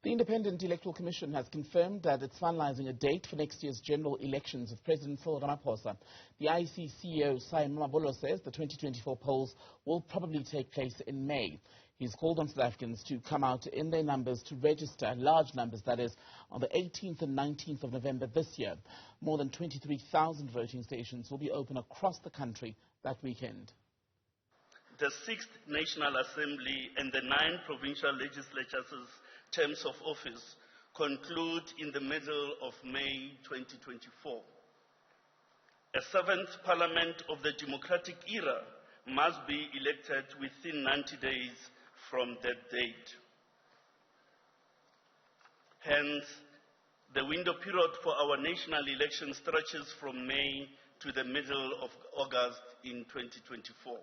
The Independent Electoral Commission has confirmed that it's finalising a date for next year's general elections of President Cyril Ramaphosa. The IEC CEO Cyril Ramaphosa says the 2024 polls will probably take place in May. He's called on South Africans to come out in their numbers to register, large numbers that is, on the 18th and 19th of November this year. More than 23,000 voting stations will be open across the country that weekend. The 6th National Assembly and the 9 provincial legislatures' terms of office conclude in the middle of May 2024. A 7th Parliament of the democratic era must be elected within 90 days from that date. Hence, the window period for our national election stretches from May to the middle of August in 2024.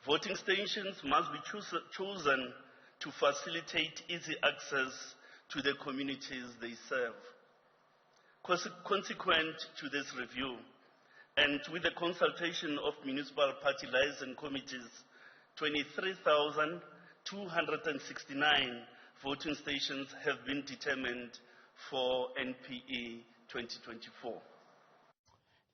Voting stations must be chosen to facilitate easy access to the communities they serve. Consequent to this review, and with the consultation of municipal party liaison committees, 23,269 voting stations have been determined for NPE 2024.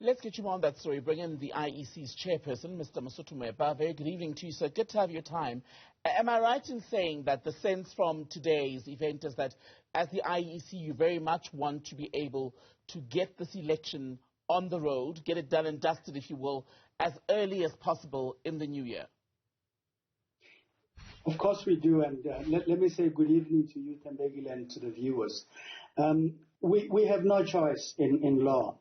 Let's get you on that story. Bring in the IEC's chairperson, Mr. Mosotho Moepya. Very good evening to you, sir. Good to have your time. Am I right in saying that the sense from today's event is that as the IEC, you very much want to be able to get this election on the road, get it done and dusted, if you will, as early as possible in the new year? Of course we do, and let me say good evening to you, Thembekile, and to the viewers. We have no choice in law.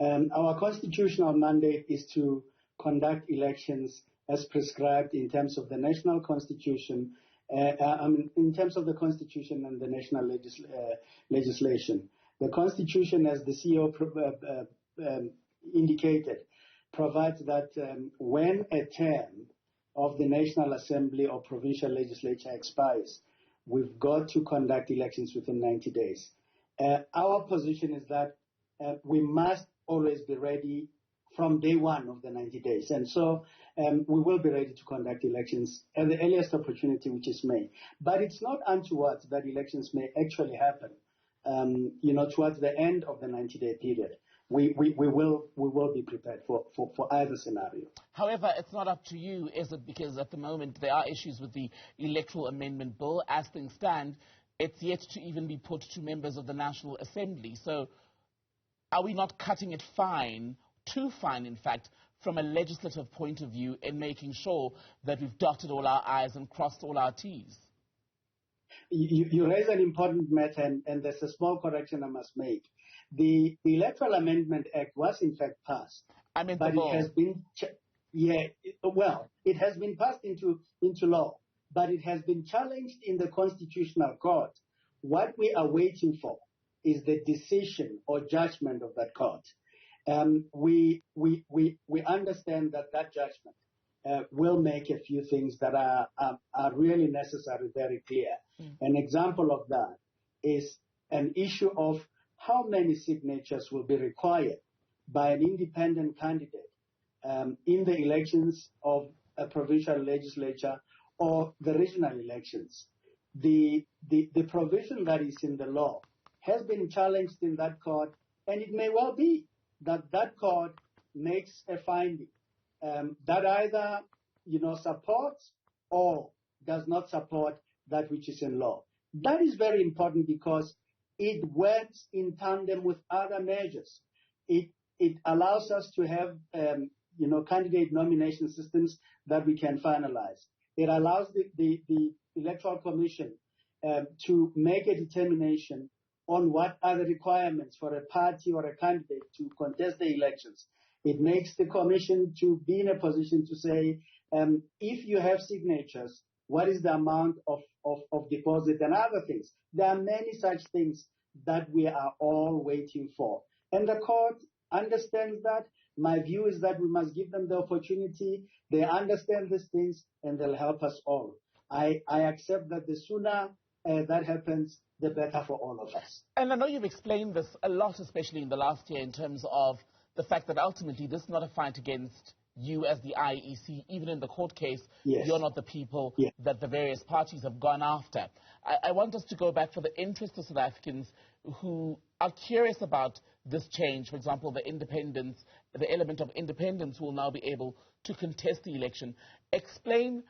Our constitutional mandate is to conduct elections as prescribed in terms of the national constitution, in terms of the constitution and the national legislation. The constitution, as the CEO indicated, provides that when a term of the National Assembly or provincial legislature expires, we've got to conduct elections within 90 days. Our position is that we must always be ready from day one of the 90 days. And so we will be ready to conduct elections at the earliest opportunity, which is May. But it's not untowards that elections may actually happen, towards the end of the 90-day period. We will be prepared for either scenario. However, it's not up to you, is it? Because at the moment there are issues with the Electoral Amendment Bill. As things stand, it's yet to even be put to members of the National Assembly. So are we not cutting it fine, too fine in fact, from a legislative point of view in making sure that we've dotted all our I's and crossed all our T's? You raise an important matter, and there's a small correction I must make. The Electoral Amendment Act was in fact passed, but it has been, it has been passed into law, but it has been challenged in the Constitutional Court. What we are waiting for is the decision or judgment of that court. We understand that judgment will make a few things that are really necessary very clear. An example of that is an issue of how many signatures will be required by an independent candidate in the elections of a provincial legislature or the regional elections. The provision that is in the law has been challenged in that court, and it may well be that that court makes a finding that either supports or does not support that which is in law. That is very important because it works in tandem with other measures. It allows us to have candidate nomination systems that we can finalize. It allows the Electoral Commission to make a determination on what are the requirements for a party or a candidate to contest the elections. It makes the Commission to be in a position to say, if you have signatures, what is the amount of deposit and other things. There are many such things that we are all waiting for. And the court understands that. My view is that we must give them the opportunity. They understand these things and they'll help us all. I accept that the sooner that happens, the better for all of us. And I know you've explained this a lot, especially in the last year, in terms of the fact that ultimately this is not a fight against you as the IEC, even in the court case, Yes. you're not the people Yes. that the various parties have gone after. I want us to go back for the interest of South Africans who are curious about this change. For example, the element of independence will now be able to contest the election. Explain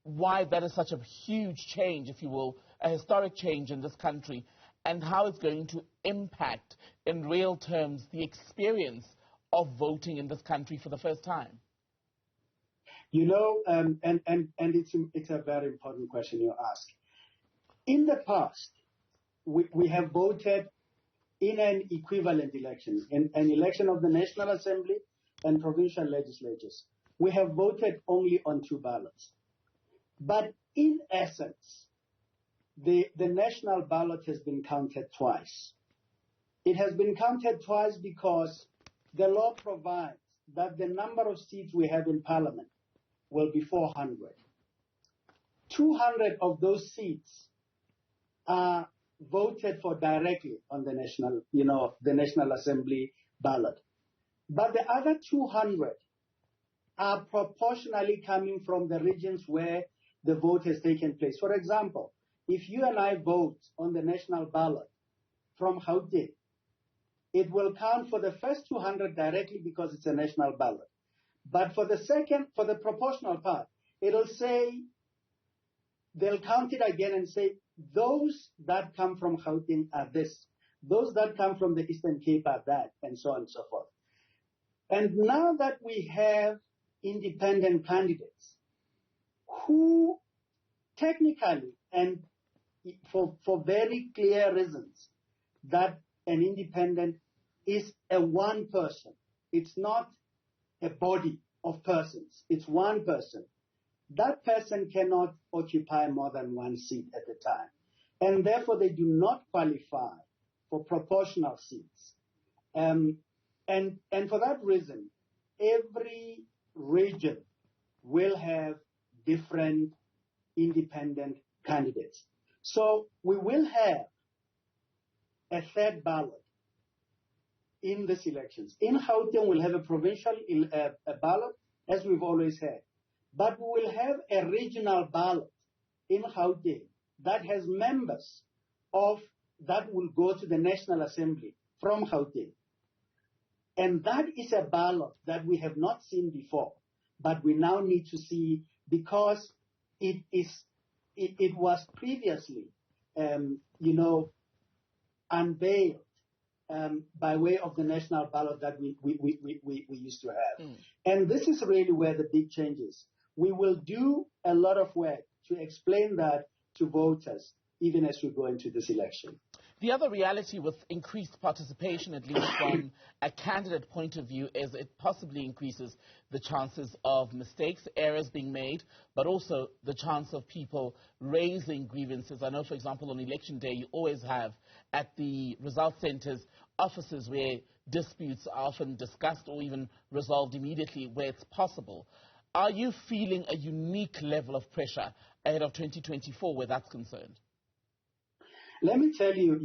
why that is such a huge change, if you will, a historic change in this country, and how it's going to impact, in real terms, the experience of voting in this country for the first time. You know, and it's a very important question you ask. In the past, we have voted in an equivalent election, in an election of the National Assembly and provincial legislatures. We have voted only on 2 ballots. But in essence, the national ballot has been counted twice. It has been counted twice because the law provides that the number of seats we have in Parliament will be 400. 200 of those seats are voted for directly on the National Assembly ballot. But the other 200 are proportionally coming from the regions where the vote has taken place. For example, if you and I vote on the national ballot from Gauteng, it will count for the first 200 directly because it's a national ballot. But for the proportional part, it'll say, they'll count it again and say, those that come from Gauteng are this. Those that come from the Eastern Cape are that, and so on and so forth. And now that we have independent candidates who technically and for very clear reasons that an independent is a one person. It's not a body of persons. It's one person. That person cannot occupy more than 1 seat at a time. And therefore, they do not qualify for proportional seats. And for that reason, every region will have different independent candidates. So we will have a third ballot in these elections. In Gauteng, we'll have a provincial ballot, as we've always had. But we will have a regional ballot in Gauteng that has members that will go to the National Assembly from Gauteng. And that is a ballot that we have not seen before, but we now need to see because it was previously, unveiled by way of the national ballot that we used to have. And this is really where the big change is. We will do a lot of work to explain that to voters, even as we go into this election. The other reality with increased participation, at least from a candidate point of view, is it possibly increases the chances of mistakes, errors being made, but also the chance of people raising grievances. I know, for example, on election day, you always have at the result centers offices where disputes are often discussed or even resolved immediately where it's possible. Are you feeling a unique level of pressure ahead of 2024 where that's concerned? Let me tell you,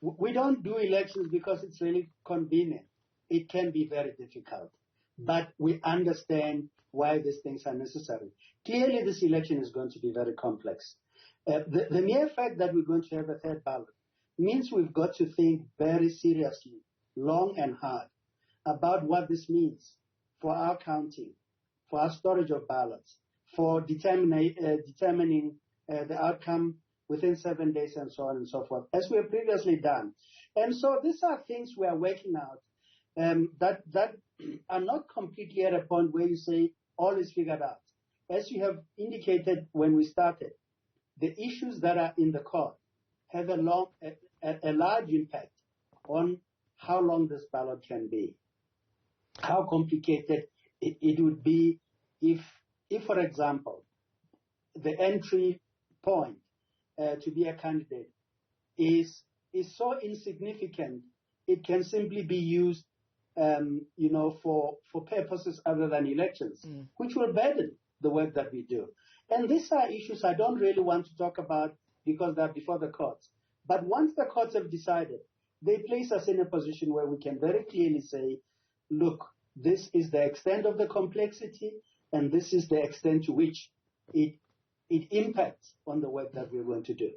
we don't do elections because it's really convenient. It can be very difficult, but we understand why these things are necessary. Clearly, this election is going to be very complex. The mere fact that we're going to have a third ballot means we've got to think very seriously, long and hard, about what this means for our counting, for our storage of ballots, for determining the outcome within 7 days and so on and so forth, as we have previously done. And so these are things we are working out that are not completely at a point where you say all is figured out. As you have indicated when we started, the issues that are in the court have a large impact on how long this ballot can be, how complicated it would be if, for example, the entry point to be a candidate is so insignificant, it can simply be used, for purposes other than elections, which will burden the work that we do. And these are issues I don't really want to talk about because they're before the courts. But once the courts have decided, they place us in a position where we can very clearly say, look, this is the extent of the complexity, and this is the extent to which it impacts on the work that we're going to do.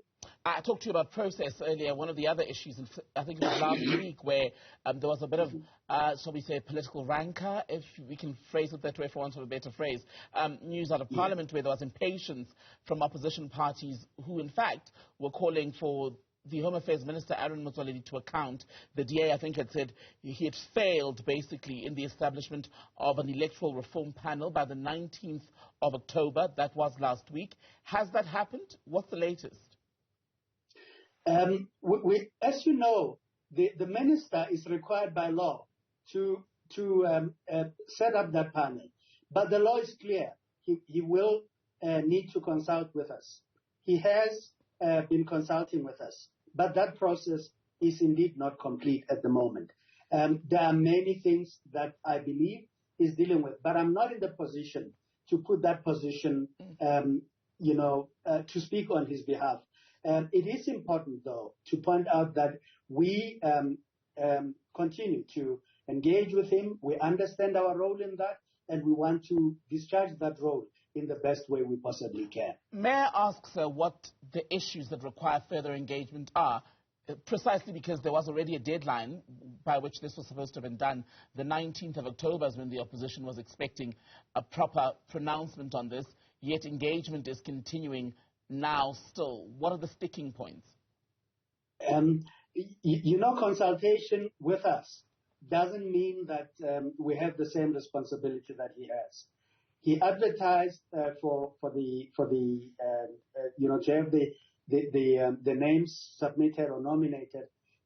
I talked to you about process earlier. One of the other issues, I think it was last week, where there was a bit of, shall we say, political rancor, if we can phrase it that way for want of a better phrase, news out of Parliament where there was impatience from opposition parties who, in fact, were calling for the Home Affairs Minister, Aaron Motsoaledi, to account. The DA, I think, had said he had failed, basically, in the establishment of an electoral reform panel by the 19th of October. That was last week. Has that happened? What's the latest? As you know, the minister is required by law to set up that panel. But the law is clear. He will need to consult with us. He has been consulting with us. But that process is indeed not complete at the moment. There are many things that I believe he's dealing with, but I'm not in the position to put that position, to speak on his behalf. It is important, though, to point out that we continue to engage with him. We understand our role in that, and we want to discharge that role in the best way we possibly can. May I ask, sir, what the issues that require further engagement are? Precisely because there was already a deadline by which this was supposed to have been done. The 19th of October is when the opposition was expecting a proper pronouncement on this, yet engagement is continuing now still. What are the sticking points? Consultation with us doesn't mean that we have the same responsibility that he has. He advertised to have the names submitted or nominated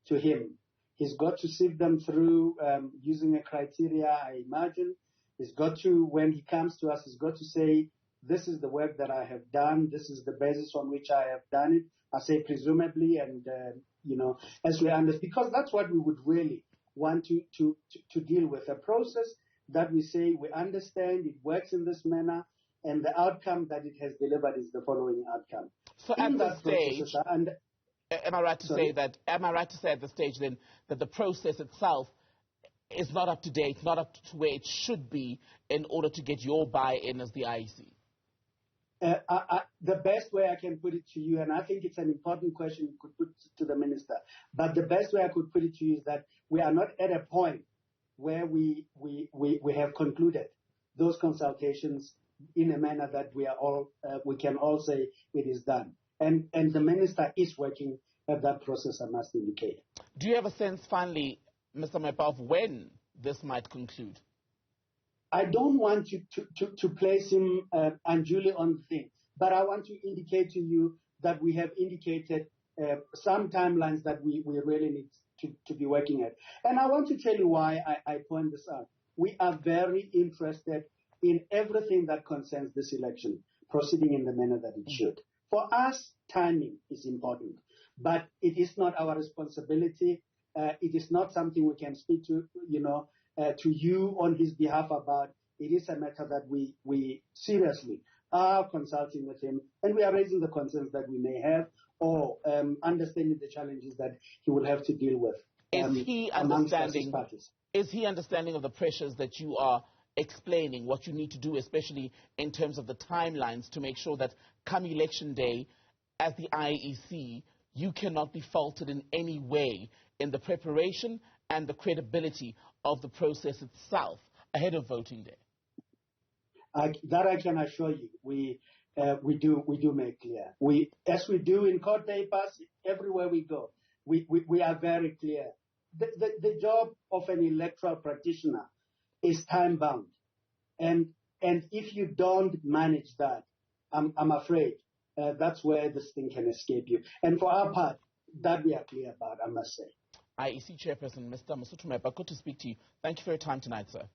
to him. He's got to sift them through using a criteria, I imagine. He's got to, when he comes to us, he's got to say, this is the work that I have done. This is the basis on which I have done it. I say presumably, and, as we understand, because that's what we would really want to deal with, a process that we say we understand, it works in this manner, and the outcome that it has delivered is the following outcome. So at this stage, am I right to say at this stage then that the process itself is not up to date, not up to where it should be in order to get your buy-in as the IEC? The best way I can put it to you, and I think it's an important question you could put to the minister, but the best way I could put it to you is that we are not at a point where we have concluded those consultations in a manner that we can all say it is done. And the minister is working at that process, I must indicate. Do you have a sense, finally, Mr. Moepya, of when this might conclude? I don't want you to place him unduly on the thing, but I want to indicate to you that we have indicated some timelines that we really need to be working at. And I want to tell you why I point this out. We are very interested in everything that concerns this election proceeding in the manner that it should. For us, timing is important, but it is not our responsibility. It is not something we can speak to you on his behalf about. It is a matter that we seriously are consulting with him, and we are raising the concerns that we may have, or understanding the challenges that he will have to deal with. Is he understanding of the pressures that you are explaining, what you need to do, especially in terms of the timelines, to make sure that come election day, as the IEC, you cannot be faulted in any way in the preparation and the credibility of the process itself ahead of voting day? That I can assure you. We do make clear. As we do in court papers, everywhere we go, we are very clear. The job of an electoral practitioner is time bound, and if you don't manage that, I'm afraid that's where this thing can escape you. And for our part, that we are clear about, I must say. IEC chairperson, Mr. Mosotho Moepya, good to speak to you. Thank you for your time tonight, sir.